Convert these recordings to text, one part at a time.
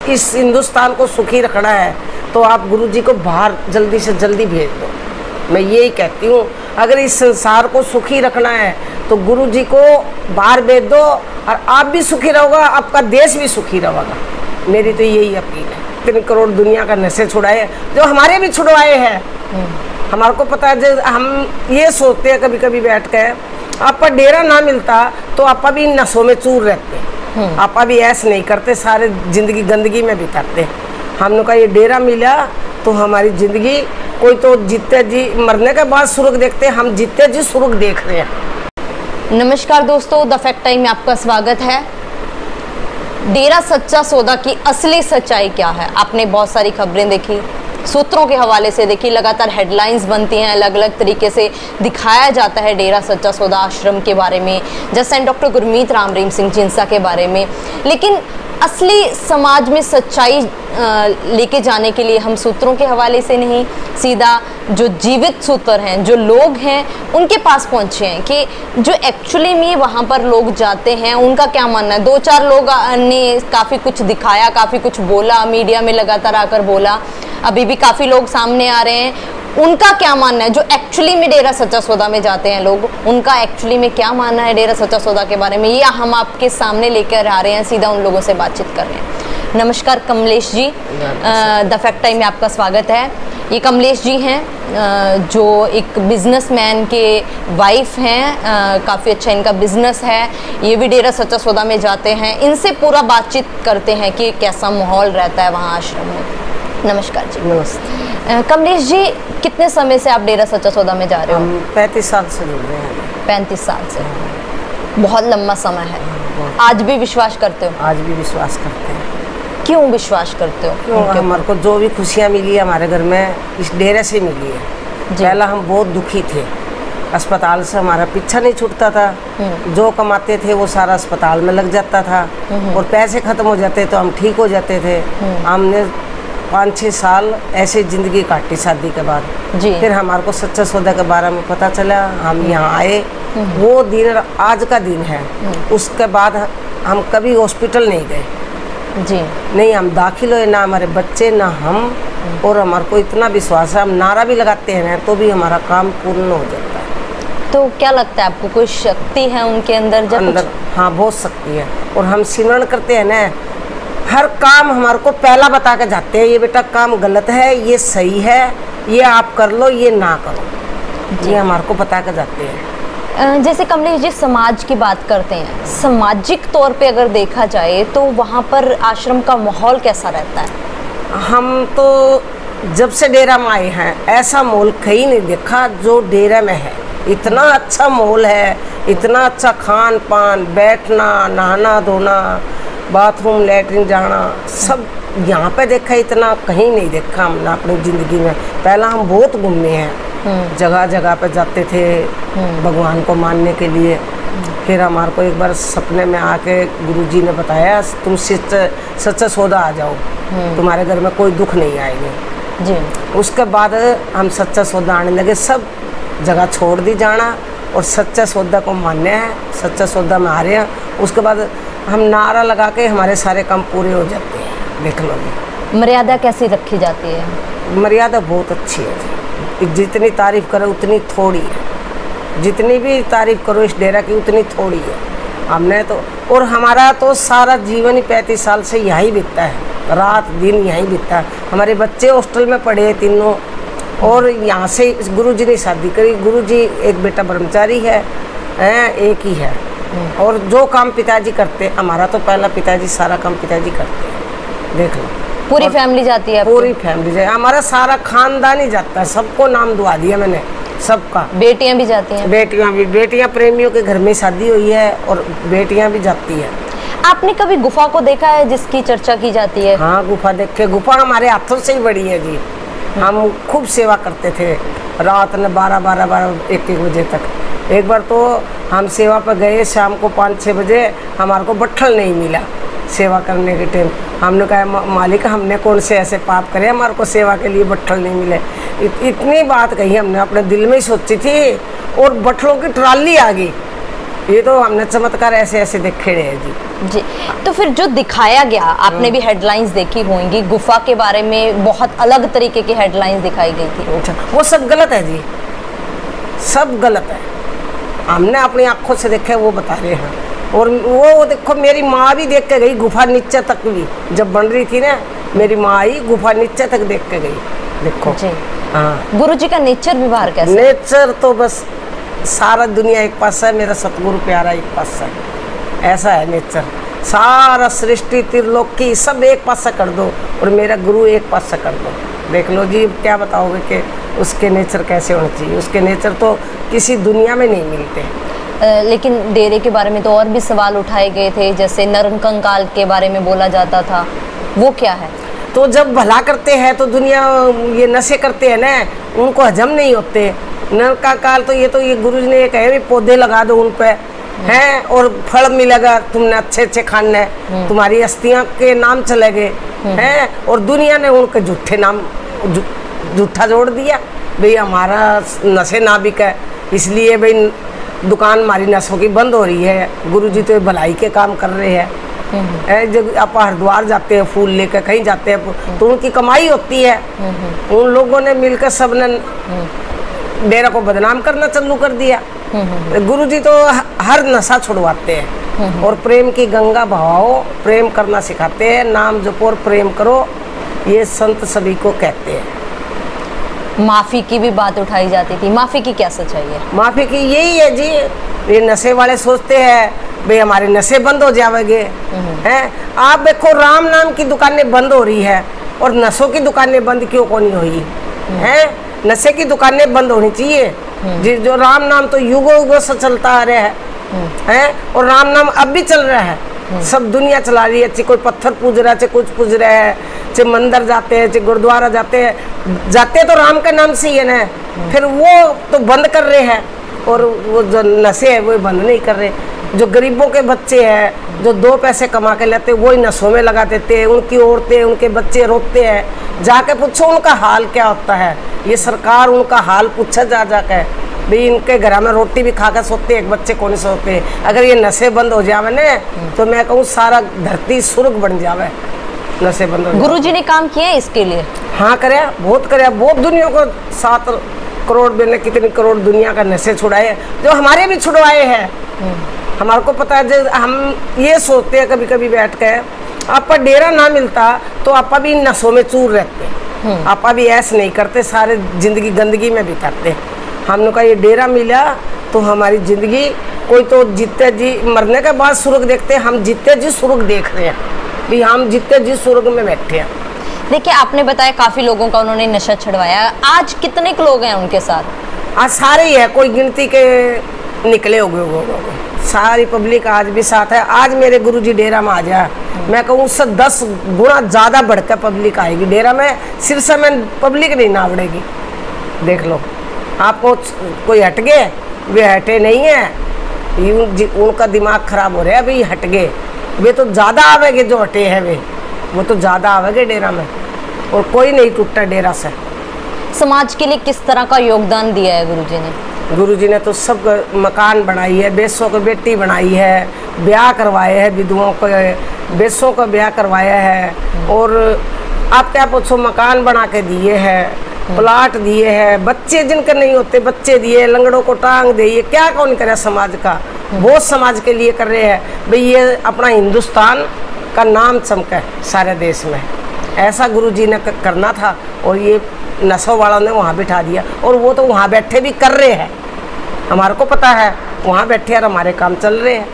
इस हिंदुस्तान को सुखी रखना है तो आप गुरुजी को बाहर जल्दी से जल्दी भेज दो। मैं यही कहती हूँ, अगर इस संसार को सुखी रखना है तो गुरुजी को बाहर भेज दो और आप भी सुखी रहोगा, आपका देश भी सुखी रहेगा। मेरी तो यही अपील है। 3 करोड़ दुनिया का नशे छुड़ाए, जो हमारे भी छुड़वाए हैं। हमारे को पता है, जो हम ये सोचते हैं कभी कभी बैठ के, आपका डेरा ना मिलता तो आप भी नशों में चूर रहते, आप भी ऐसे नहीं करते, सारे जिंदगी गंदगी में बिताते। हमने कहा ये डेरा मिला तो हमारी जिंदगी, कोई तो जीते जी मरने के बाद सुर्ग देखते, हम जीते जी सुर्ग देख रहे हैं। नमस्कार दोस्तों, द फैक्ट टाइम में आपका स्वागत है। डेरा सच्चा सौदा की असली सच्चाई क्या है? आपने बहुत सारी खबरें देखी, सूत्रों के हवाले से देखी, लगातार हेडलाइंस बनती हैं, अलग अलग तरीके से दिखाया जाता है डेरा सच्चा सौदा आश्रम के बारे में, जस्टिस डॉक्टर गुरमीत राम रहीम सिंह जिंसा के बारे में। लेकिन असली समाज में सच्चाई लेके जाने के लिए हम सूत्रों के हवाले से नहीं, सीधा जो जीवित सूत्र हैं, जो लोग हैं, उनके पास पहुंचे हैं कि जो एक्चुअली में वहाँ पर लोग जाते हैं उनका क्या मानना है। 2-4 लोग ने काफ़ी कुछ दिखाया, काफ़ी कुछ बोला, मीडिया में लगातार आकर बोला, अभी भी काफ़ी लोग सामने आ रहे हैं। उनका क्या मानना है, जो एक्चुअली में डेरा सच्चा सौदा में जाते हैं लोग, उनका एक्चुअली में क्या मानना है डेरा सच्चा सौदा के बारे में, ये हम आपके सामने लेकर आ रहे हैं, सीधा उन लोगों से बातचीत कर रहे हैं। नमस्कार Kamlesh ji, the fact time में आपका स्वागत है। ये कमलेश जी हैं जो एक बिजनेसमैन के वाइफ हैं, काफ़ी अच्छा इनका बिजनेस है, ये भी डेरा सच्चा सौदा में जाते हैं। इनसे पूरा बातचीत करते हैं कि कैसा माहौल रहता है वहाँ आश्रम में। नमस्कार जी। नमस्ते। कमलेश जी, कितने समय से आप डेरा सच्चा सौदा में जा रहे हो? हम 35 साल से जुड़ रहे हैं। 35 साल से, बहुत लंबा समय है। आज भी विश्वास करते हो? आज भी विश्वास करते हैं। क्यों विश्वास करते हो? क्यों? हमारे को जो भी खुशियाँ मिली है हमारे घर में इस डेरे से मिली है। पहला हम बहुत दुखी थे, अस्पताल से हमारा पीछा नहीं छूटता था, जो कमाते थे वो सारा अस्पताल में लग जाता था और पैसे खत्म हो जाते तो हम ठीक हो जाते थे। हमने 5-6 साल ऐसे ज़िंदगी काटी शादी के बाद। फिर हमारे को सच्चा सौदा के बारे में पता चला, हम यहाँ आए। वो दिन आज का दिन है। उसके बाद हम कभी हॉस्पिटल नहीं गए जी, नहीं हम दाखिल हुए, ना हमारे बच्चे ना हम। और हमारे को इतना विश्वास है, हम नारा भी लगाते हैं ना तो भी हमारा काम पूर्ण हो जाता है। तो क्या लगता है आपको, कोई शक्ति है उनके अंदर? अंदर हाँ, बहुत शक्ति है। और हम सिमरण करते हैं ना, हर काम हमारे को पहला बता के जाते हैं, ये बेटा काम गलत है, ये सही है, ये आप कर लो, ये ना करो, ये हमारे को बता के जाते हैं। जैसे कमलेश जी समाज की बात करते हैं, सामाजिक तौर पे अगर देखा जाए तो वहाँ पर आश्रम का माहौल कैसा रहता है? हम तो जब से डेरा में आए हैं ऐसा माहौल कहीं नहीं देखा जो डेरा में है। इतना अच्छा माहौल है, इतना अच्छा खान पान, बैठना, नहाना धोना, बाथरूम लैट्रिन जाना, सब यहाँ पे देखा, इतना कहीं नहीं देखा हमने अपनी ज़िंदगी में। पहला हम बहुत घूमे हैं, जगह जगह पे जाते थे भगवान को मानने के लिए। फिर हमारे को एक बार सपने में आके गुरुजी ने बताया, तुम सच्चा सौदा आ जाओ, तुम्हारे घर में कोई दुख नहीं आएंगे जी। उसके बाद हम सच्चा सौदा आने लगे, सब जगह छोड़ दी जाना और सच्चा सौदा को मानने हैं, सच्चा सौदा में आ रहे हैं। उसके बाद हम नारा लगा के हमारे सारे काम पूरे हो जाते हैं। देख लो मर्यादा कैसी रखी जाती है? मर्यादा बहुत अच्छी है जी, जितनी तारीफ करो उतनी थोड़ी है, जितनी भी तारीफ करो इस डेरा की उतनी थोड़ी है। हमने तो, और हमारा तो सारा जीवन ही 35 साल से यहीं बीतता है, रात दिन यहीं बीतता है। हमारे बच्चे हॉस्टल में पढ़े हैं तीनों, और यहाँ से गुरुजी ने शादी करी। गुरुजी एक बेटा ब्रह्मचारी है, एक ही है। और जो काम पिताजी करते, हमारा तो पहला पिताजी सारा काम पिताजी करते हैं। देख लो पूरी फैमिली जाती है? पूरी फैमिली जाए, हमारा सारा खानदान ही जाता है। सबको नाम दुआ दिया मैंने, सबका। बेटियां भी जाती हैं? बेटियां भी, बेटियां प्रेमियों के घर में शादी हुई है और बेटियां भी जाती है। आपने कभी गुफा को देखा है जिसकी चर्चा की जाती है? हाँ, गुफा देखे। गुफा हमारे हाथों से ही बड़ी है जी। हम खूब सेवा करते थे, रात में 12-1 बजे तक। एक बार तो हम सेवा पर गए, शाम को 5-6 बजे, हमारे को बट्ठल नहीं मिला सेवा करने के टाइम। हमने कहा मालिक हमने कौन से ऐसे पाप करे हमारे को सेवा के लिए बट्ठल नहीं मिले। इतनी बात कही हमने, अपने दिल में ही सोची थी। और बट्ठलों की ट्राली आ गई, ये तो हमने चमत्कार ऐसे ऐसे देखे रहे हैं जी। तो फिर जो दिखाया गया, आपने भी हेडलाइंस देखी होंगी, गुफा के बारे में बहुत अलग तरीके की हेडलाइंस दिखाई गई थी। अच्छा, वो सब गलत है जी, सब गलत है। हमने अपनी आंखों से देखे, वो बता रहे हैं। और वो देखो, मेरी माँ भी देख के गई गुफा नीचे तक भी, जब बन रही थी ना, मेरी माँ आई गुफा नीचे तक देख के गई। देखो जी। हाँ, गुरुजी का नेचर भी बाहर कैसा? नेचर तो बस सारा दुनिया एक पास है, मेरा सतगुरु प्यारा एक पास है, ऐसा है नेचर। सारा सृष्टि त्रिलोकी सब एक पास से कर दो और मेरा गुरु एक पास से कर दो। देख लो जी, क्या बताओगे कि उसके नेचर कैसे होने चाहिए। उसके नेचर तो किसी दुनिया में नहीं मिलते। लेकिन डेरे के बारे में तो और भी सवाल उठाए गए थे, जैसे नरकंकाल के बारे में बोला जाता था, वो क्या है? तो जब भला करते हैं तो दुनिया, ये नशे करते हैं ना, उनको हजम नहीं होते। नरकंकाल तो ये गुरुजी ने कहे भी पौधे लगा दो उन पे, हैं, और फल मिलेगा, तुमने अच्छे अच्छे खाने हैं, तुम्हारी अस्थियां के नाम चले गए हैं। और दुनिया ने उनके झूठे नाम, झूठा जोड़ दिया भाई हमारा नशे ना बिके, इसलिए भाई दुकान हमारी नसों की बंद हो रही है। गुरुजी तो भलाई के काम कर रहे हैं। जब आप हरिद्वार जाते हैं फूल लेकर, कहीं जाते हैं तो उनकी कमाई होती है। उन लोगों ने मिलकर सबने डेरा को बदनाम करना चालू कर दिया। गुरुजी तो हर नशा छुड़वाते हैं और प्रेम की गंगा बहाओ, प्रेम करना सिखाते हैं। नाम जपो और प्रेम करो, ये संत सभी को कहते हैं। माफी की भी बात उठाई जाती थी, माफी की क्या सच्चाई है? माफी की यही है जी, ये नशे वाले सोचते हैं भाई हमारे नशे बंद हो जाएंगे, हैं। आप देखो, राम नाम की दुकानें बंद हो रही है और नशों की दुकानें बंद क्यों को नहीं हुई हैं? नशे की दुकानें बंद होनी चाहिए जी। जो राम नाम तो युगों युगों से चलता आ रहा है, हैं, और राम नाम अब भी चल रहा है। सब दुनिया चला रही है, चाहे कोई पत्थर पूज रहा है, चाहे कुछ पूज रहा है, चाहे मंदिर जाते हैं, चाहे गुरुद्वारा जाते हैं, जाते तो राम के नाम से ही है ना। फिर वो तो बंद कर रहे हैं और वो जो नशे है वो बंद नहीं कर रहे। जो गरीबों के बच्चे हैं, जो 2 पैसे कमा के लाते, वही नशों में लगा देते हैं। उनकी औरतें, उनके बच्चे रोते हैं। जाके पूछो उनका हाल क्या होता है। ये सरकार उनका हाल पूछा जा के भाई इनके घर में रोटी भी खाकर सोते, एक बच्चे को नहीं सोते। अगर ये नशे बंद हो जावे ना तो मैं कहूँ सारा धरती स्वर्ग बन जावे। नशे बंद हो। गुरुजी ने काम किया इसके लिए? हाँ, करे, बहुत करे, बहुत दुनिया को 7 करोड़ मैंने कितनी करोड़ दुनिया का नशे छुड़ाए, जो हमारे भी छुड़वाए हैं। हमारे को पता है। जो हम ये सोचते हैं कभी कभी बैठ के, आपका डेरा ना मिलता तो आपा भी नशों में चूर रहते, आपा भी ऐसे नहीं करते, सारे जिंदगी गंदगी में बिताते। हमने कहा ये डेरा मिला तो हमारी जिंदगी, कोई तो जीते जी मरने के बाद स्वर्ग देखते, हम जीते जी स्वर्ग देख रहे हैं भी, हम जीते जी स्वर्ग में बैठे हैं। देखिए, आपने बताया काफी लोगों का उन्होंने नशा छुड़वाया, आज कितने लोग हैं उनके साथ? आज सारे ही है, कोई गिनती के निकले हो गए, सारी पब्लिक आज भी साथ है। आज मेरे गुरुजी डेरा में आ जाए, मैं कहूँ उससे 10 गुना ज़्यादा बढ़कर पब्लिक आएगी डेरा में। सिरसा में पब्लिक नहीं ना बढ़ेगी। देख लो, आपको कोई हट गए, वे हटे नहीं है, उनका दिमाग खराब हो रहा है, अभी हट गए, वे तो ज़्यादा आवेंगे। जो हटे हैं वो तो ज़्यादा आवेंगे डेरा में, और कोई नहीं टूटा डेरा से। समाज के लिए किस तरह का योगदान दिया है गुरुजी ने? गुरुजी ने तो सब मकान बनाई है, बेसों को बेटी बनाई है, ब्याह करवाए हैं, विधवाओं को बेसों का ब्याह करवाया है। और आप क्या पूछो, मकान बना के दिए हैं, प्लाट दिए हैं, बच्चे जिनके नहीं होते बच्चे दिए, लंगड़ों को टांग दिए। क्या कौन करे समाज का, बहुत समाज के लिए कर रहे हैं भाई। ये अपना हिंदुस्तान का नाम चमके सारे देश में, ऐसा गुरुजी ने करना था। और ये नशों वालों ने वहाँ बिठा दिया, और वो तो वहाँ बैठे भी कर रहे हैं, हमारे को पता है, वहाँ बैठे और हमारे काम चल रहे हैं।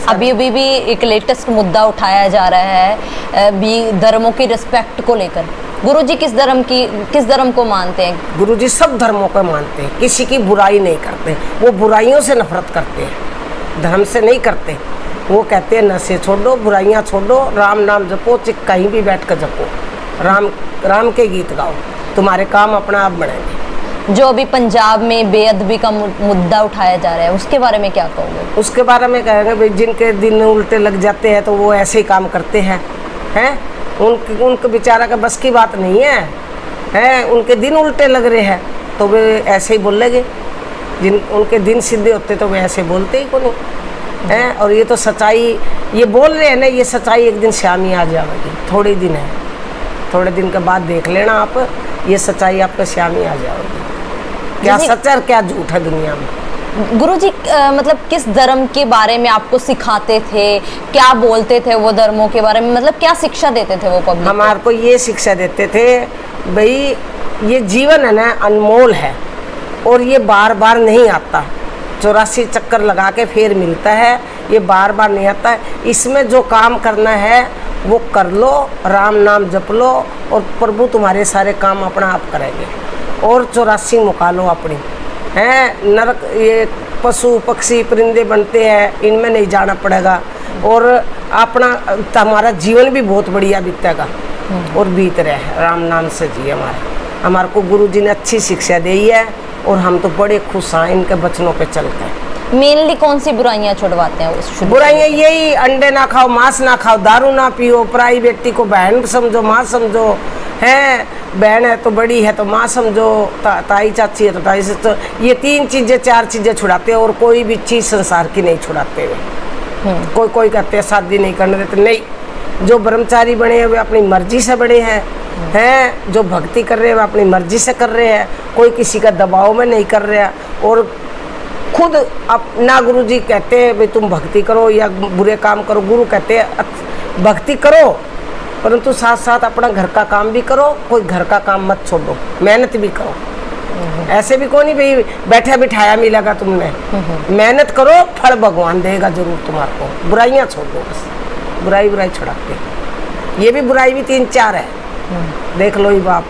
अभी भी एक लेटेस्ट मुद्दा उठाया जा रहा है भी धर्मों की रिस्पेक्ट को लेकर। गुरुजी किस धर्म को मानते हैं? गुरुजी सब धर्मों को मानते हैं, किसी की बुराई नहीं करते। वो बुराइयों से नफरत करते हैं, धर्म से नहीं करते। वो कहते हैं नशे छोड़ो, बुराइयाँ छोड़ो, राम नाम जपो, कहीं भी बैठ कर जपो, राम के गीत गाओ, तुम्हारे काम अपना आप बढ़ेंगे। जो अभी पंजाब में बेअदबी का मुद्दा उठाया जा रहा है, उसके बारे में क्या कहोगे? उसके बारे में कहेंगे भाई, जिनके दिन उल्टे लग जाते हैं तो वो ऐसे ही काम करते हैं, उनके बेचारा का बस की बात नहीं है, उनके दिन उल्टे लग रहे हैं तो वे ऐसे ही बोलेंगे। उनके दिन सीधे होते तो वे ऐसे बोलते ही को नहीं। हैं। और ये तो सच्चाई ये बोल रहे हैं ना, ये सच्चाई एक दिन शामी आ जाएगी। थोड़े दिन है, थोड़े दिन के बाद देख लेना आप, ये सच्चाई आपको शामी आ जाएगी, क्या सच है और क्या झूठ है दुनिया में। गुरुजी मतलब किस धर्म के बारे में आपको सिखाते थे, क्या बोलते थे वो धर्मों के बारे में, मतलब क्या शिक्षा देते थे वो पब्लिक? हमारे को ये शिक्षा देते थे भाई ये जीवन है ना अनमोल है और ये बार बार नहीं आता, 84 चक्कर लगा के फिर मिलता है, ये बार बार नहीं आता है। इसमें जो काम करना है वो कर लो, राम नाम जप लो और प्रभु तुम्हारे सारे काम अपना आप करेंगे। और 84 मुका लो अपनी हैं। नरक ये पशु पक्षी परिंदे बनते हैं, इनमें नहीं जाना पड़ेगा और अपना हमारा जीवन भी बहुत बढ़िया बीतेगा और बीत रहे हैं राम नाम से जी। हमारे को गुरु जी ने अच्छी शिक्षा दी है और हम तो बड़े खुश हैं इनके वचनों पे चलते हैं। मेनली कौन सी बुराइयां छुड़वाते हैं उस? बुराइयां यही अंडे ना खाओ, मांस ना खाओ, दारू ना पियो, पराई बेटी को बहन समझो, माँ समझो, है बहन है तो बड़ी है तो माँ समझो, ताई चाची है तो ताई से। तो ये 3 चीजें 4 चीजें छुड़ाते हैं और कोई भी चीज संसार की नहीं छुड़ाते हुए। कोई कहते हैं शादी नहीं करने देते, नहीं। जो ब्रह्मचारी बने हैं वे अपनी मर्जी से बने हैं, हैं जो भक्ति कर रहे हैं वे अपनी मर्जी से कर रहे हैं, कोई किसी का दबाव में नहीं कर रहा। और खुद ना गुरु जी कहते हैं भाई तुम भक्ति करो या बुरे काम करो, गुरु कहते हैं भक्ति करो परंतु साथ साथ अपना घर का काम भी करो, कोई घर का काम मत छोड़ो, मेहनत भी करो। ऐसे भी कोई नहीं भाई बैठा बिठाया मिलेगा तुमने, मेहनत करो फल भगवान देगा जरूर तुम्हारे को। बुराइयाँ छोड़ दो बस, बुराई छुड़ाते। ये भी बुराई भी 3-4 है, देख लो ही बाप।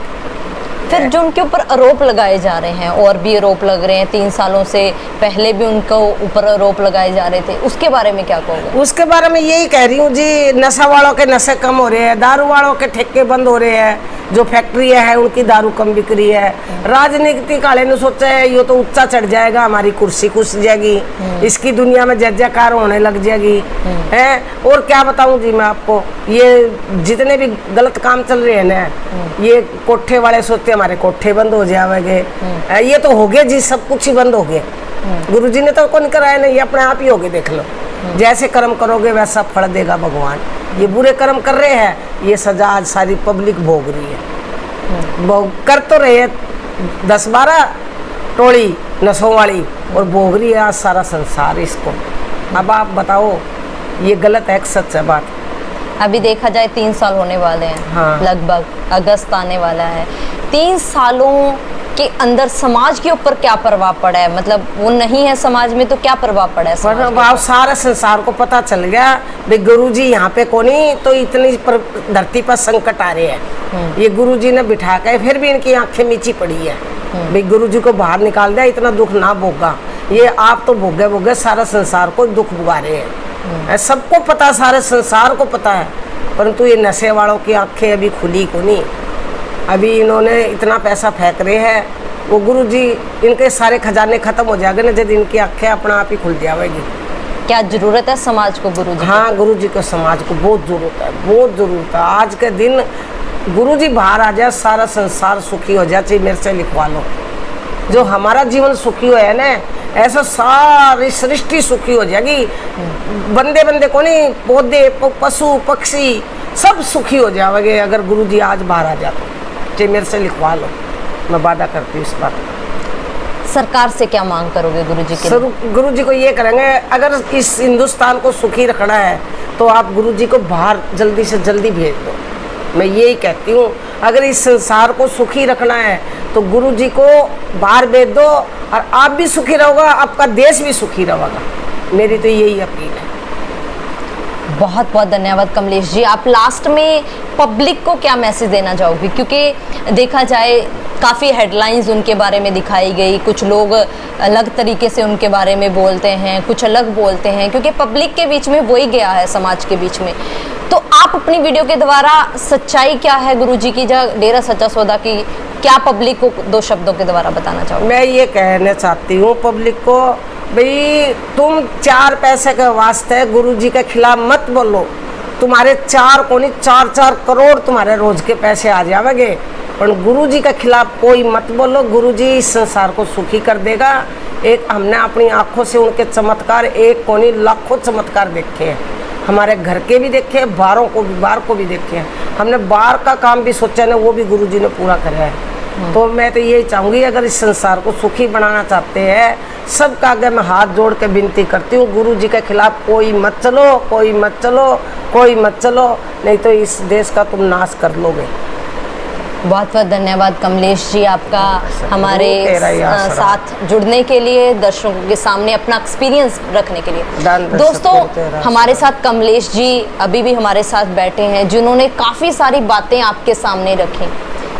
फिर जो उनके ऊपर आरोप लगाए जा रहे हैं और भी आरोप लग रहे हैं, 3 सालों से पहले भी उनको ऊपर आरोप लगाए जा रहे थे, उसके बारे में क्या कहोगे? उसके बारे में यही कह रही हूँ जी, नशा वालों के नशे कम हो रहे हैं, दारू वालों के ठेके बंद हो रहे हैं, जो फैक्ट्रियाँ हैं उनकी दारू कम बिक रही है। राजनीतिक वाले ने सोचा है ये तो ऊंचा चढ़ जाएगा, हमारी कुर्सी खुश जाएगी, इसकी दुनिया में जय जयकार होने लग जाएगी, है। और क्या बताऊँ जी मैं आपको, ये जितने भी गलत काम चल रहे हैं ना, ये कोठे वाले सोचते हमारे कोठे बंद हो जाएंगे, ये तो हो गए जी, सब कुछ ही बंद हो गए। गुरुजी ने तो कौन कराया नहीं, ये अपने आप ही हो गए। देख लो जैसे कर्म करोगे वैसा फल देगा भगवान। ये बुरे कर्म कर रहे हैं, ये सजा आज सारी पब्लिक भोग रही है। कर तो रहे हैं 10-12 टोली नशों वाली और भोग रही है आज सारा संसार इसको। अब आप बताओ ये गलत है कि सच है बात? अभी देखा जाए 3 साल होने वाले हैं, हाँ। लगभग अगस्त आने वाला है। 3 सालों के अंदर समाज के ऊपर क्या प्रभाव पड़ा है? मतलब वो नहीं है समाज में तो क्या प्रभाव पड़ा है? प्रभाव सारा संसार को पता चल गया भाई गुरुजी यहाँ पे कोनी तो इतनी धरती पर संकट आ रहे हैं। ये गुरुजी ने बिठा के फिर भी इनकी आंखें मीची पड़ी है भाई गुरुजी को बाहर निकाल दिया, इतना दुख ना भोगा। ये आप तो भोगे सारा संसार को दुख भुगा रहे हैं, सबको पता, सारे संसार को पता है, परंतु ये नशे वालों की आंखें अभी खुली को नहीं। अभी इन्होंने इतना पैसा फेंक रहे हैं, वो गुरुजी इनके सारे खजाने खत्म हो जाएंगे ना जब इनकी आंखें अपना आप ही खुल जाएगी। क्या जरूरत है समाज को गुरुजी? हाँ, गुरुजी को समाज को बहुत जरूरत है, बहुत जरूरत है। आज के दिन गुरुजी बाहर आ जाए सारा संसार सुखी हो जाए, मेरे से लिखवा लो। जो हमारा जीवन सुखी हो है ना, ऐसा सारी सृष्टि सुखी हो जाएगी। बंदे बंदे को नहीं, पौधे पशु पक्षी सब सुखी हो जाएंगे अगर गुरुजी आज बाहर आ जाते। मेरे से लिखवा लो, मैं वादा करती हूँ इस बात का। सरकार से क्या मांग करोगे गुरुजी के? गुरुजी को ये करेंगे, अगर इस हिंदुस्तान को सुखी रखना है तो आप गुरुजी को बाहर जल्दी से जल्दी भेज दो। मैं यही कहती हूँ, अगर इस संसार को सुखी रखना है तो गुरुजी को बाहर भेज दो और आप भी सुखी रहोगा, आपका देश भी सुखी रहेगा। मेरी तो यही अपील है। बहुत बहुत धन्यवाद कमलेश जी। आप लास्ट में पब्लिक को क्या मैसेज देना चाहोगे? क्योंकि देखा जाए काफ़ी हेडलाइंस उनके बारे में दिखाई गई, कुछ लोग अलग तरीके से उनके बारे में बोलते हैं, कुछ अलग बोलते हैं, क्योंकि पब्लिक के बीच में वही गया है, समाज के बीच में। तो आप अपनी वीडियो के द्वारा सच्चाई क्या है गुरुजी की, डेरा सच्चा सौदा की, क्या पब्लिक को 2 शब्दों के द्वारा बताना चाहोगे? मैं ये कहना चाहती हूँ पब्लिक को, भाई तुम 4 पैसे के वास्ते गुरुजी के खिलाफ मत बोलो। तुम्हारे 4 को नहीं 4-4 करोड़ तुम्हारे रोज के पैसे आ जाएंगे, पर गुरुजी के खिलाफ कोई मत बोलो। गुरुजी इस संसार को सुखी कर देगा, एक हमने अपनी आंखों से उनके चमत्कार एक को नहीं लाखों चमत्कार देखे हैं। हमारे घर के भी देखे हैं, बाहर को भी देखे हैं। हमने बाहर का काम भी सोचा ना, वो भी गुरुजी ने पूरा कराया है। तो मैं तो यही चाहूँगी, अगर इस संसार को सुखी बनाना चाहते हैं, सबका आगे मैं हाथ जोड़ के विनती करती हूँ, गुरुजी के खिलाफ कोई मत चलो, कोई मत चलो, कोई मत चलो, नहीं तो इस देश का तुम नाश कर लोगे। बहुत बहुत धन्यवाद कमलेश जी आपका हमारे साथ जुड़ने के लिए, दर्शकों के सामने अपना एक्सपीरियंस रखने के लिए। दोस्तों, हमारे साथ कमलेश जी अभी भी हमारे साथ बैठे हैं, जिन्होंने काफ़ी सारी बातें आपके सामने रखी।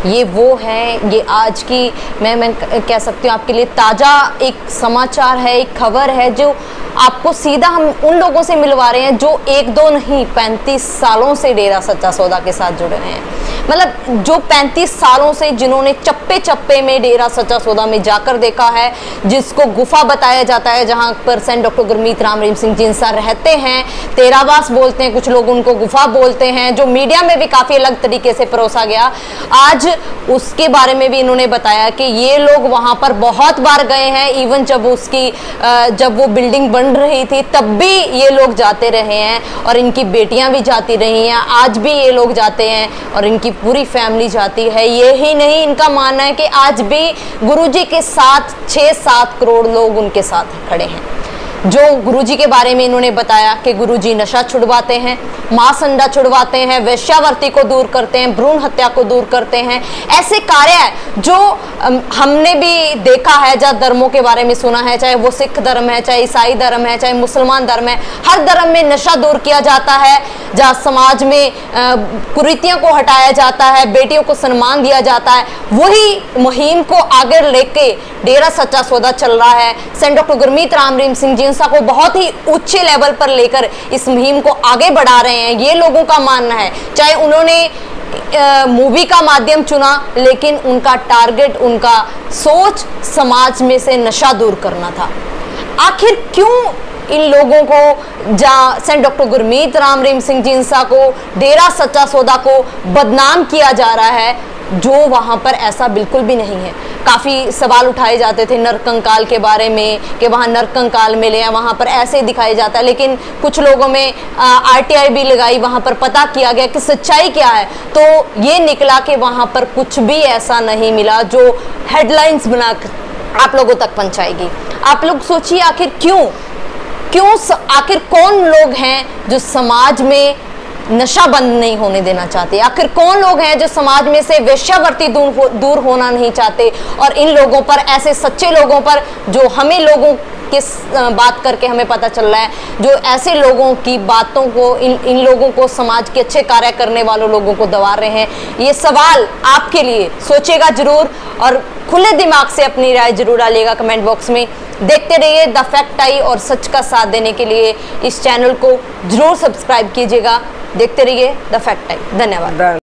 ये वो है, ये आज की मैं कह सकती हूँ आपके लिए ताज़ा एक समाचार है, एक खबर है जो आपको सीधा हम उन लोगों से मिलवा रहे हैं जो 1-2 नहीं 35 सालों से डेरा सच्चा सौदा के साथ जुड़े हैं। मतलब जो 35 सालों से जिन्होंने चप्पे चप्पे में डेरा सच्चा सौदा में जाकर देखा है, जिसको गुफा बताया जाता है, जहां पर सेंट डॉक्टर गुरमीत राम रहीम सिंह जिनसा रहते हैं, तेरावास बोलते हैं, कुछ लोग उनको गुफा बोलते हैं, जो मीडिया में भी काफ़ी अलग तरीके से परोसा गया। आज उसके बारे में भी इन्होंने बताया कि ये लोग वहां पर बहुत बार गए हैं, इवन जब वो बिल्डिंग बन रही थी तब भी ये लोग जाते रहे हैं और इनकी बेटियां भी जाती रही हैं, आज भी ये लोग जाते हैं और इनकी पूरी फैमिली जाती है। ये ही नहीं, इनका मानना है कि आज भी गुरुजी के साथ 6-7 करोड़ लोग उनके साथ खड़े हैं। जो गुरुजी के बारे में इन्होंने बताया कि गुरुजी नशा छुड़वाते हैं, मांस अंडा छुड़वाते हैं, वेश्यावृत्ति को दूर करते हैं, भ्रूण हत्या को दूर करते हैं। ऐसे कार्य जो हमने भी देखा है, जहाँ धर्मों के बारे में सुना है, चाहे वो सिख धर्म है, चाहे ईसाई धर्म है, चाहे मुसलमान धर्म है, हर धर्म में नशा दूर किया जाता है, जहाँ समाज में कुरीतियों को हटाया जाता है, बेटियों को सम्मान दिया जाता है। वही मुहिम को आगे लेके डेरा सच्चा सौदा चल रहा है। सेंट डॉक्टर गुरमीत राम रहीम सिंह जिनसा को बहुत ही ऊंचे लेवल पर लेकर इस मुहिम को आगे बढ़ा रहे हैं, ये लोगों का मानना है। चाहे उन्होंने मूवी का माध्यम चुना, लेकिन उनका टारगेट, उनका सोच समाज में से नशा दूर करना था। आखिर क्यों इन लोगों को, जहाँ सेंट डॉक्टर गुरमीत राम रहीम सिंह जिनसा को, डेरा सच्चा सौदा को बदनाम किया जा रहा है, जो वहाँ पर ऐसा बिल्कुल भी नहीं है। काफ़ी सवाल उठाए जाते थे नरकंकाल के बारे में कि वहाँ नरकंकाल मिले हैं, वहाँ पर ऐसे ही दिखाया जाता है, लेकिन कुछ लोगों में RTI भी लगाई, वहाँ पर पता किया गया कि सच्चाई क्या है, तो ये निकला कि वहाँ पर कुछ भी ऐसा नहीं मिला जो हेडलाइंस बना आप लोगों तक पहुँचाएगी। आप लोग सोचिए आखिर क्यों आखिर कौन लोग हैं जो समाज में नशा बंद नहीं होने देना चाहते? आखिर कौन लोग हैं जो समाज में से वेश्यावृत्ति दूर होना नहीं चाहते? और इन लोगों पर, ऐसे सच्चे लोगों पर, जो हमें लोगों के बात करके हमें पता चल रहा है, जो ऐसे लोगों की बातों को, इन लोगों को, समाज के अच्छे कार्य करने वालों लोगों को दबा रहे हैं। ये सवाल आपके लिए, सोचेगा जरूर और खुले दिमाग से अपनी राय जरूर डालिएगा कमेंट बॉक्स में। देखते रहिए द फैक्ट आई, और सच का साथ देने के लिए इस चैनल को जरूर सब्सक्राइब कीजिएगा। देखते रहिए द फैक्ट आई। धन्यवाद।